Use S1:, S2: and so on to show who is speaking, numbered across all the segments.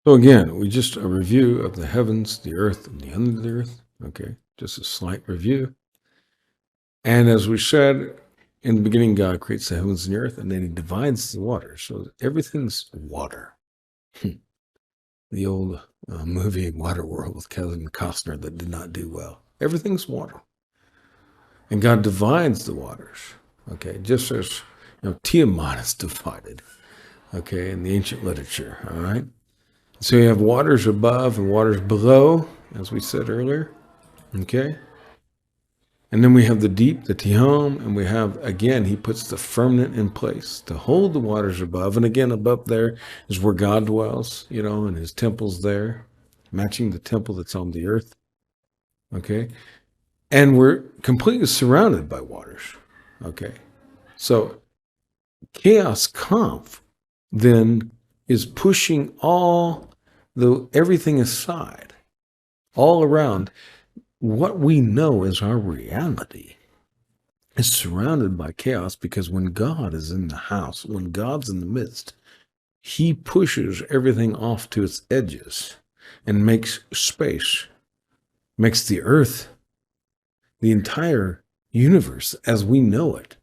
S1: So again, we just a review of the heavens, the earth, and the under the earth. Okay, just a slight review. And as we said in the beginning, God creates the heavens and the earth, and then He divides the water. So everything's water. The old movie Waterworld with Kevin Costner that did not do well. Everything's water, and God divides the waters. Okay, just as Tiamat is divided. Okay, in the ancient literature. All right. So you have waters above and waters below, as we said earlier. Okay. And then we have the deep, the Tihom, and we have, again, he puts the firmament in place to hold the waters above. And again, above there is where God dwells, and his temple's there, matching the temple that's on the earth. Okay. And we're completely surrounded by waters. Okay. So chaos conf then is pushing everything aside, all around. What we know as our reality is surrounded by chaos, because when God is in the house, when God's in the midst, he pushes everything off to its edges and makes space, makes the earth, the entire universe as we know it,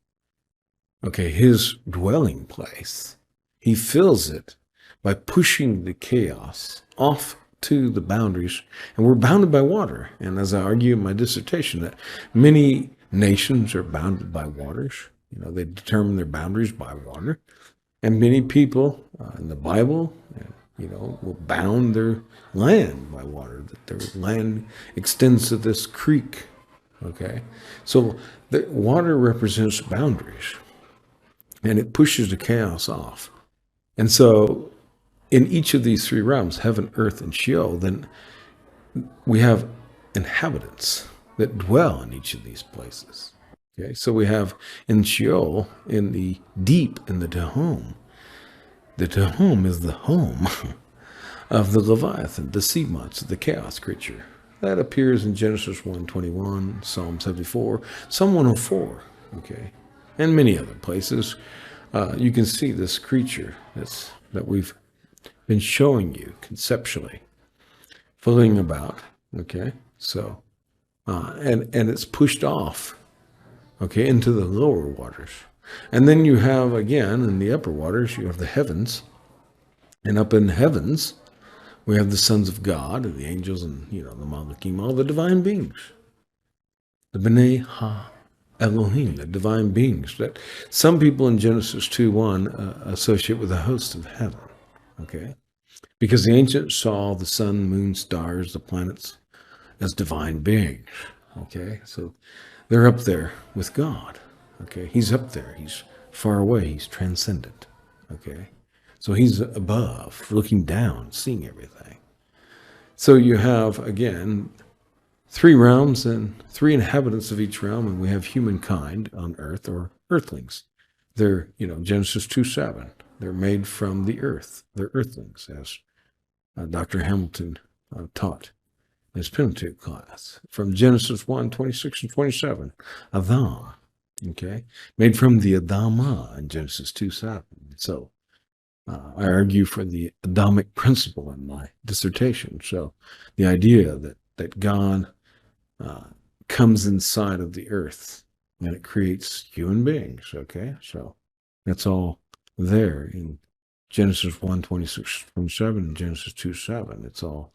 S1: okay, his dwelling place. He fills it by pushing the chaos off to the boundaries, and we're bounded by water. And as I argue in my dissertation, that many nations are bounded by waters. They determine their boundaries by water, and many people in the Bible, will bound their land by water. That their land extends to this creek. Okay, so the water represents boundaries, and it pushes the chaos off. And so in each of these three realms, heaven, earth, and Sheol, then we have inhabitants that dwell in each of these places. Okay, so we have in Sheol, in the deep, in the Tehom. The Tehom is the home of the Leviathan, the sea monster, the chaos creature. That appears in Genesis 1:21, Psalm 74, Psalm 104, okay, and many other places. You can see this creature that we've been showing you conceptually, flitting about, okay? So, and it's pushed off, okay, into the lower waters. And then you have, again, in the upper waters, you have the heavens. And up in heavens, we have the sons of God, and the angels, and, the Malachim, all the divine beings. The B'nai Ha Elohim, the divine beings that some people in Genesis 2:1 associate with the host of heaven. Okay, because the ancients saw the sun, moon, stars, the planets as divine beings. Okay, so they're up there with God. Okay, he's up there. He's far away. He's transcendent. Okay, so he's above, looking down, seeing everything. So you have, again, three realms and three inhabitants of each realm, and we have humankind on earth, or earthlings. They're, Genesis 2:7. They're made from the earth. They're earthlings, as Dr. Hamilton taught in his Pentateuch class. From Genesis 1:26 and 27, Adam, okay, made from the Adamah in Genesis 2:7. So I argue for the Adamic principle in my dissertation. So the idea that God comes inside of the earth and it creates human beings, okay? So that's all there in Genesis 1:26-27 and Genesis 2:7. It's all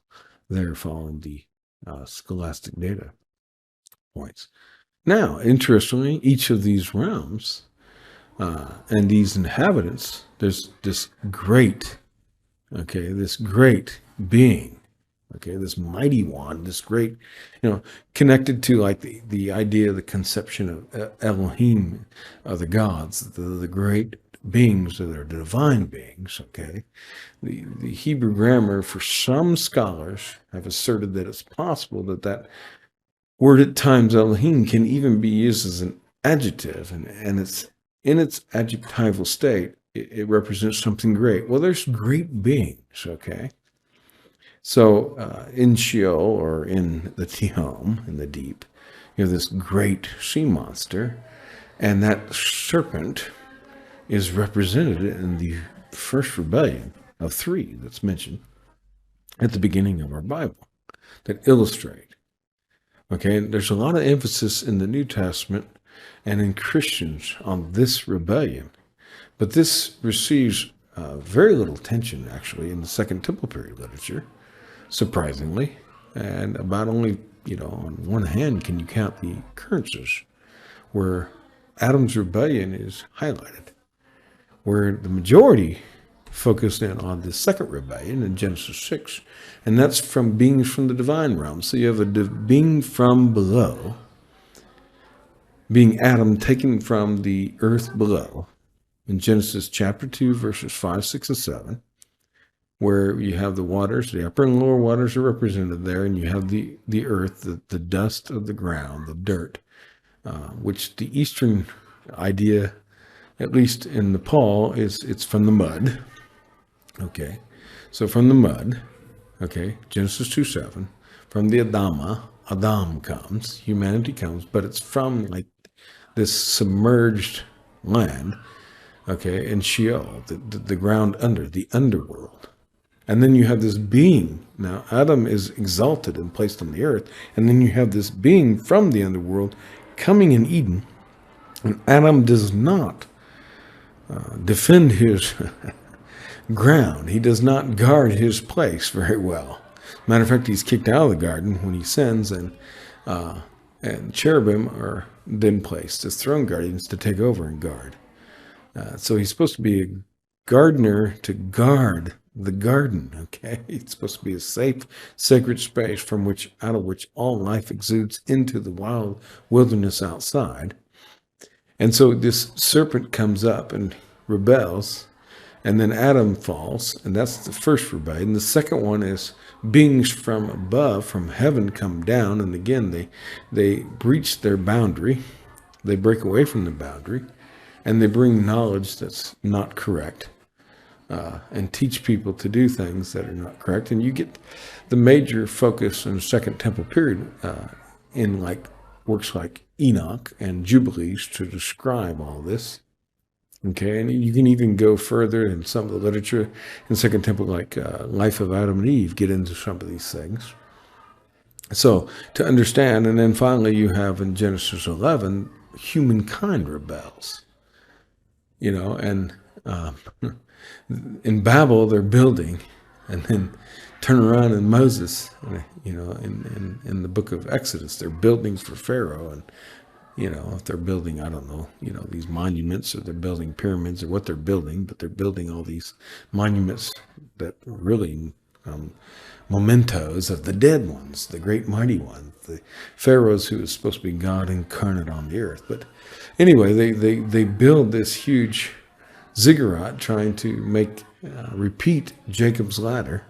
S1: there following the scholastic data points. Now, interestingly, each of these realms and these inhabitants, there's this great being, okay, this mighty one, this great, connected to like the idea of the conception of Elohim, of the gods, the great beings that are divine beings, okay. The Hebrew grammar, for some scholars, have asserted that it's possible that word at times, Elohim, can even be used as an adjective, and it's in its adjectival state, it represents something great. Well, there's great beings, okay. So in Sheol, or in the Tihom, in the deep, you have this great sea monster, and that serpent is represented in the first rebellion of three that's mentioned at the beginning of our Bible that illustrate. Okay, and there's a lot of emphasis in the New Testament and in Christians on this rebellion, but this receives very little attention actually in the Second Temple period literature, surprisingly, and about only, on one hand can you count the occurrences where Adam's rebellion is highlighted, where the majority focused in on the second rebellion in Genesis 6, and that's from beings from the divine realm. So you have a being from below, being Adam taken from the earth below, in Genesis chapter 2, verses 5, 6, and 7, where you have the waters, the upper and lower waters are represented there, and you have the earth, the dust of the ground, the dirt, which the Eastern idea, at least in Nepal, it's from the mud. Okay, so from the mud, okay, Genesis 2:7, from the Adam comes, humanity comes, but it's from like this submerged land, okay, in Sheol, the ground under, the underworld. And then you have this being. Now, Adam is exalted and placed on the earth, and then you have this being from the underworld coming in Eden, and Adam does not defend his ground. He does not guard his place very well. Matter of fact, he's kicked out of the garden when he sins, and cherubim are then placed as throne guardians to take over and guard. So he's supposed to be a gardener to guard the garden. Okay, it's supposed to be a safe, sacred space out of which all life exudes into the wild wilderness outside. And so this serpent comes up and rebels, and then Adam falls, and that's the first rebellion. The second one is beings from above, from heaven, come down, and again they breach their boundary, they break away from the boundary, and they bring knowledge that's not correct, and teach people to do things that are not correct. And you get the major focus in the Second Temple period in like works like Enoch and Jubilees to describe all this. Okay, and you can even go further in some of the literature in Second Temple, like Life of Adam and Eve, get into some of these things. So to understand, and then finally you have in Genesis 11, humankind rebels. And in Babel they're building, and then turn around in Moses, in the book of Exodus, they're building for Pharaoh, and if they're building, I don't know, these monuments, or they're building pyramids, or what they're building, but they're building all these monuments that are really mementos of the dead ones, the great mighty ones, the pharaohs who was supposed to be God incarnate on the earth. But anyway, they build this huge ziggurat trying to repeat Jacob's ladder.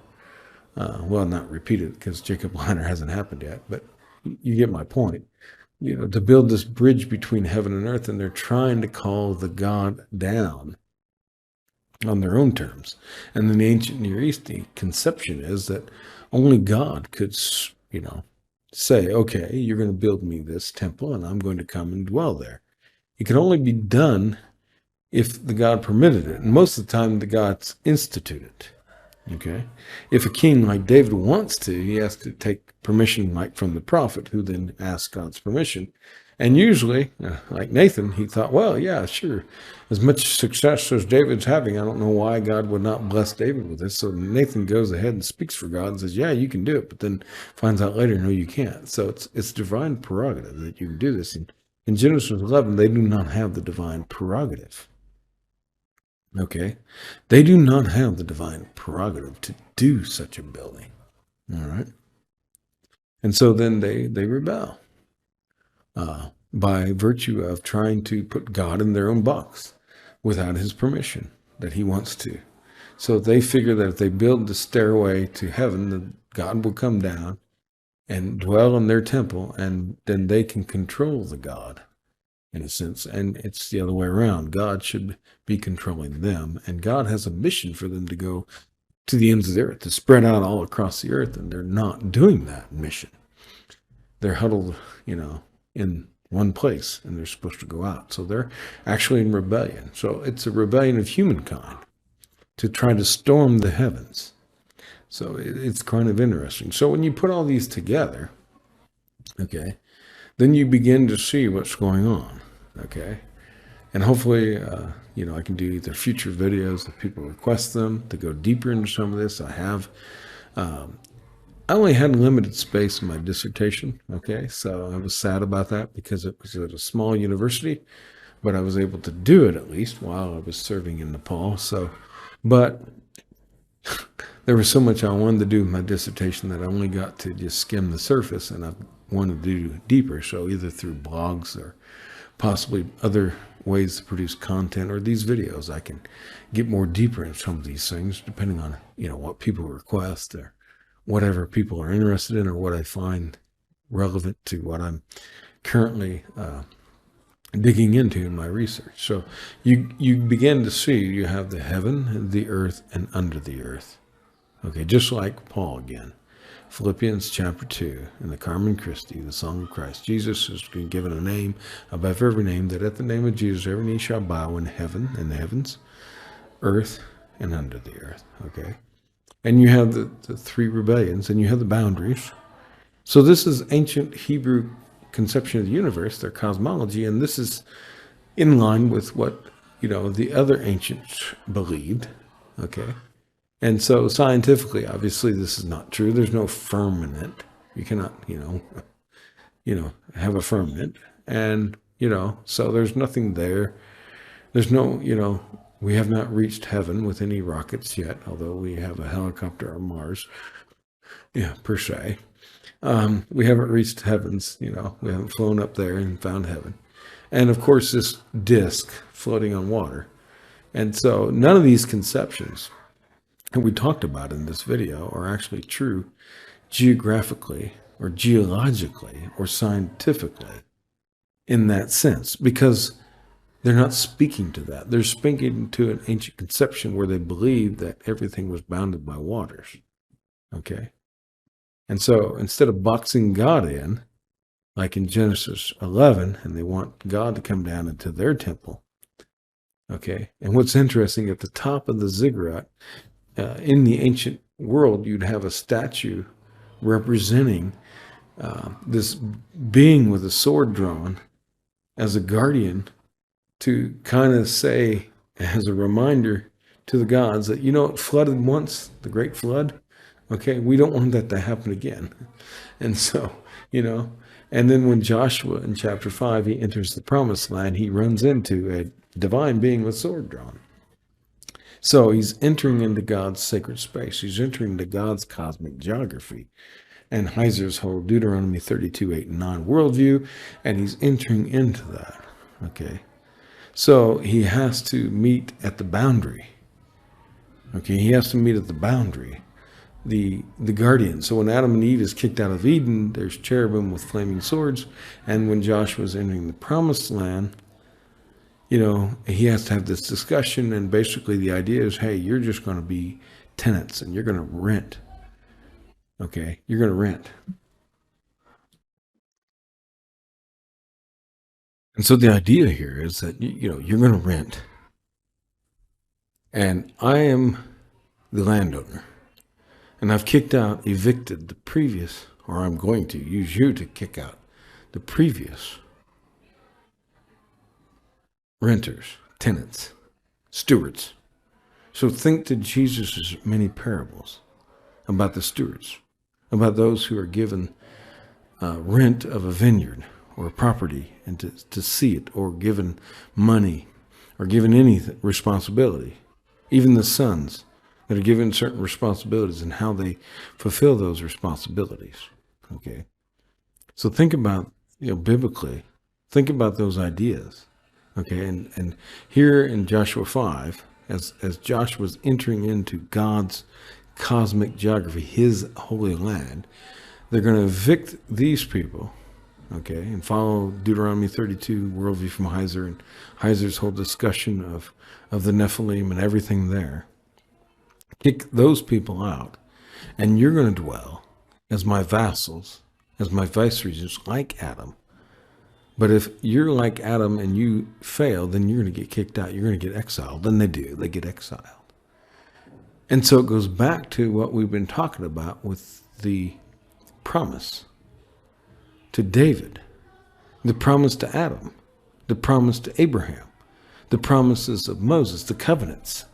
S1: Well, not repeat it, because Jacob's ladder hasn't happened yet, but you get my point. To build this bridge between heaven and earth, and they're trying to call the God down on their own terms. And in the ancient Near East, the conception is that only God could, say, okay, you're going to build me this temple, and I'm going to come and dwell there. It could only be done if the God permitted it. And most of the time, the gods institute it. Okay, if a king like David wants to, he has to take permission, like from the prophet, who then asks God's permission. And usually, like Nathan, he thought, well, yeah, sure, as much success as David's having, I don't know why God would not bless David with this. So Nathan goes ahead and speaks for God and says, yeah, you can do it, but then finds out later, no, you can't. So it's divine prerogative that you can do this. And in Genesis 11, they do not have the divine prerogative. Okay, they do not have the divine prerogative to do such a building. All right, and so then they rebel by virtue of trying to put God in their own box without his permission that he wants to. So they figure that if they build the stairway to heaven, then God will come down and dwell in their temple, and then they can control the God, in a sense. And it's the other way around. God should be controlling them, and God has a mission for them to go to the ends of the earth, to spread out all across the earth, and they're not doing that mission. They're huddled, in one place, and they're supposed to go out. So they're actually in rebellion. So it's a rebellion of humankind to try to storm the heavens. So it's kind of interesting. So when you put all these together, okay, then you begin to see what's going on, okay? And hopefully, I can do either future videos if people request them to go deeper into some of this. I only had limited space in my dissertation, okay? So I was sad about that because it was at a small university, but I was able to do it at least while I was serving in Nepal. But there was so much I wanted to do with my dissertation that I only got to just skim the surface, and I wanted to do deeper. So either through blogs or possibly other ways to produce content or these videos, I can get more deeper in some of these things, depending on what people request or whatever people are interested in or what I find relevant to what I'm currently digging into in my research. So you begin to see you have the heaven, the earth, and under the earth. Okay, just like Paul again. Philippians chapter 2, in the Carmen Christi, the Song of Christ. Jesus is given a name above every name, that at the name of Jesus every knee shall bow in heaven, in the heavens, earth, and under the earth. Okay? And you have the three rebellions, and you have the boundaries. So this is ancient Hebrew conception of the universe, their cosmology, and this is in line with what, the other ancients believed. Okay? And so scientifically, obviously, this is not true. There's no firmament. You cannot, have a firmament. And, so there's nothing there. There's no, we have not reached heaven with any rockets yet, although we have a helicopter on Mars, per se. We haven't reached heavens, we haven't flown up there and found heaven. And of course, this disk floating on water. And so none of these conceptions that we talked about in this video are actually true geographically or geologically or scientifically in that sense, because they're not speaking to that. They're speaking to an ancient conception where they believed that everything was bounded by waters. Okay? And so instead of boxing God in, like in Genesis 11, and they want God to come down into their temple. Okay? And what's interesting, at the top of the ziggurat, in the ancient world, you'd have a statue representing this being with a sword drawn as a guardian to kind of say, as a reminder to the gods that, it flooded once, the great flood. Okay, we don't want that to happen again. And so, and then when Joshua in chapter 5, he enters the promised land, he runs into a divine being with sword drawn. So he's entering into God's sacred space. He's entering into God's cosmic geography and Heiser's whole Deuteronomy 32, 8, and 9 worldview, and he's entering into that. Okay, so he has to meet at the boundary. Okay, he has to meet at the boundary, the guardian. So when Adam and Eve is kicked out of Eden, there's cherubim with flaming swords, and when Joshua is entering the promised land, he has to have this discussion, and basically the idea is, hey, you're just going to be tenants, and you're going to rent. Okay, you're going to rent. And so the idea here is that, you're going to rent. And I am the landowner. And I've evicted the previous, or I'm going to use you to kick out the previous renters, tenants, stewards. So think to Jesus' many parables about the stewards, about those who are given rent of a vineyard or a property and to see it, or given money, or given any responsibility. Even the sons that are given certain responsibilities and how they fulfill those responsibilities. Okay, so think about, biblically, think about those ideas. Okay, and here in Joshua 5, as Joshua's entering into God's cosmic geography, his holy land, they're going to evict these people, okay, and follow Deuteronomy 32 worldview from Heiser, and Heiser's whole discussion of the Nephilim and everything there. Kick those people out, and you're going to dwell as my vassals, as my viceregents, like Adam. But if you're like Adam and you fail, then you're going to get kicked out. You're going to get exiled. Then they do. They get exiled. And so it goes back to what we've been talking about with the promise to David, the promise to Adam, the promise to Abraham, the promises of Moses, the covenants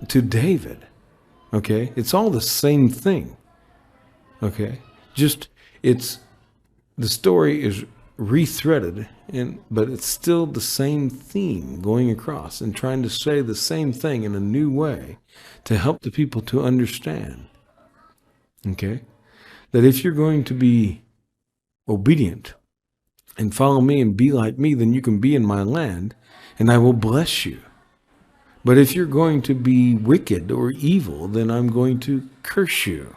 S1: to David. Okay? It's all the same thing. Okay? Just it's the story is rethreaded, but it's still the same theme going across and trying to say the same thing in a new way to help the people to understand. Okay? That if you're going to be obedient and follow me and be like me, then you can be in my land and I will bless you. But if you're going to be wicked or evil, then I'm going to curse you.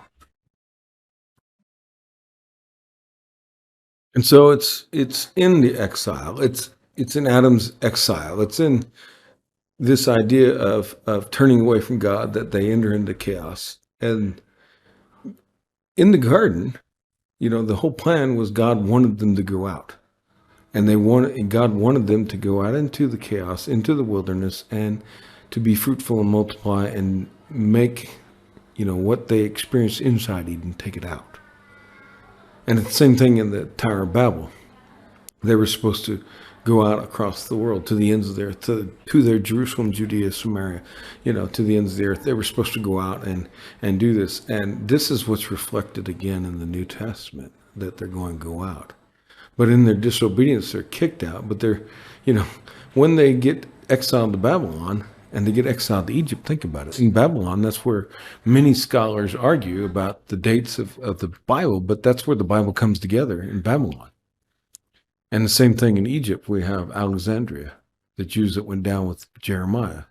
S1: And so it's in the exile. It's in Adam's exile. It's in this idea of turning away from God that they enter into chaos. And in the garden, the whole plan was God wanted them to go out. And God wanted them to go out into the chaos, into the wilderness, and to be fruitful and multiply and make, what they experienced inside Eden, take it out. And it's the same thing in the Tower of Babel. They were supposed to go out across the world to the ends of the earth, to their Jerusalem, Judea, Samaria, to the ends of the earth. They were supposed to go out and do this. And this is what's reflected again in the New Testament, that they're going to go out. But in their disobedience, they're kicked out. But they're, when they get exiled to Babylon and they get exiled to Egypt, think about it. In Babylon, that's where many scholars argue about the dates of the Bible, but that's where the Bible comes together, in Babylon. And the same thing in Egypt, we have Alexandria, the Jews that went down with Jeremiah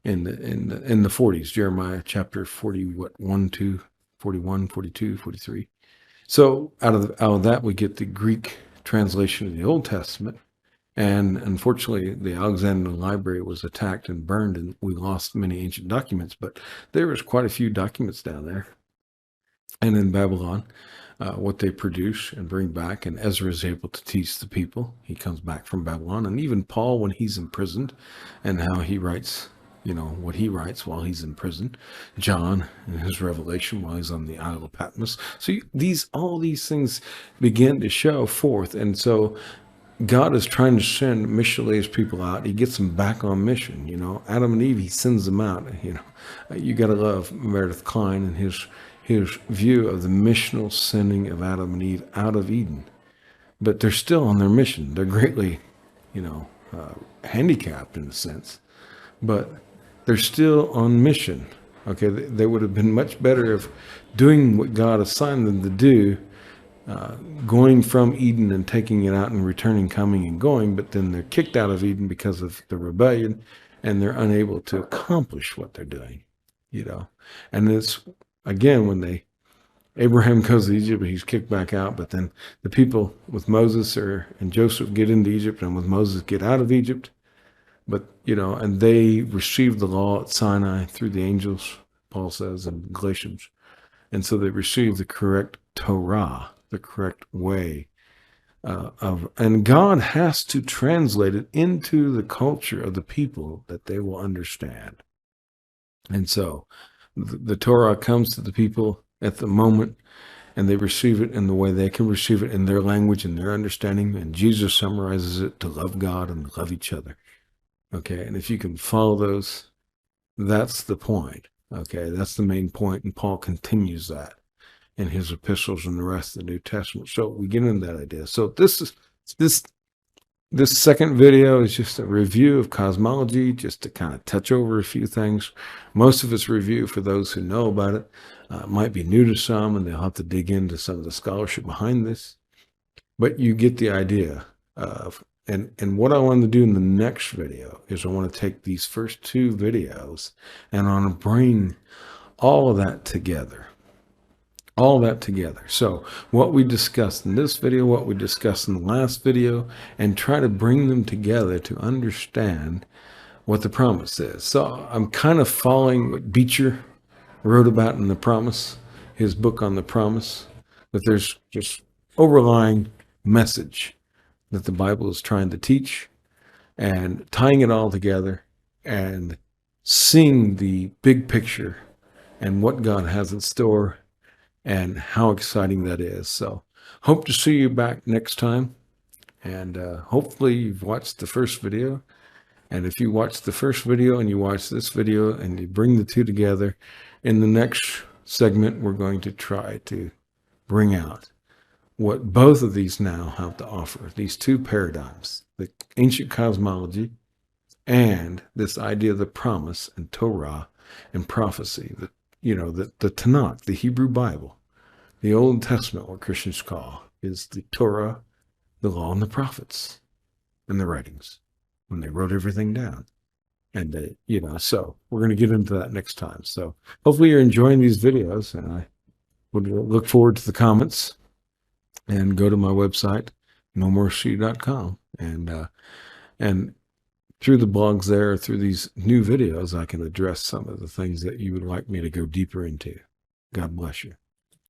S1: in the 40s, Jeremiah chapter 40, 1, 2, 41, 42, 43. So out of that, we get the Greek translation of the Old Testament. And unfortunately, the Alexandrian Library was attacked and burned, and we lost many ancient documents. But there was quite a few documents down there. And in Babylon, what they produce and bring back, and Ezra is able to teach the people. He comes back from Babylon, and even Paul, when he's imprisoned, and how he writes, what he writes while he's in prison. John and his revelation while he's on the Isle of Patmos. So all these things begin to show forth, and so God is trying to send missionary people out. He gets them back on mission. Adam and Eve, he sends them out. You got to love Meredith Kline and his view of the missional sending of Adam and Eve out of Eden. But they're still on their mission. They're greatly, handicapped in a sense, but they're still on mission. Okay, they would have been much better if doing what God assigned them to do, going from Eden and taking it out and returning, coming and going, but then they're kicked out of Eden because of the rebellion, and they're unable to accomplish what they're doing, And it's, again, when Abraham goes to Egypt, he's kicked back out, but then the people with Moses and Joseph get into Egypt, and with Moses get out of Egypt. But, and they received the law at Sinai through the angels, Paul says in Galatians. And so they received the correct Torah, the correct way and God has to translate it into the culture of the people that they will understand. And so the Torah comes to the people at the moment, and they receive it in the way they can receive it in their language and their understanding. And Jesus summarizes it to love God and love each other. Okay, and if you can follow those, that's the point. Okay, that's the main point, and Paul continues that in his epistles and the rest of the New Testament. So we get into that idea. So this second video is just a review of cosmology, just to kind of touch over a few things. Most of it's review for those who know about it. It might be new to some, and they'll have to dig into some of the scholarship behind this. But you get the idea of, and what I want to do in the next video is I want to take these first two videos and I want to bring all of that together. All that together. So what we discussed in this video, what we discussed in the last video, and try to bring them together to understand what the promise is. So I'm kind of following what Beecher wrote about in The Promise, his book on the promise, but there's just overlying message that the Bible is trying to teach, and tying it all together and seeing the big picture and what God has in store and how exciting that is. So hope to see you back next time. And hopefully you've watched the first video. And if you watch the first video and you watch this video and you bring the two together, in the next segment, we're going to try to bring out what both of these now have to offer, these two paradigms, the ancient cosmology and this idea of the promise and Torah and prophecy, that, you know, the Tanakh, the Hebrew Bible, the Old Testament, what Christians call, is the Torah, the law, and the prophets, and the writings, when they wrote everything down. And, you know, so we're going to get into that next time. So hopefully you're enjoying these videos, and I would look forward to the comments, and go to my website, nomoreshoe.com. And through the blogs there, through these new videos, I can address some of the things that you would like me to go deeper into. God bless you.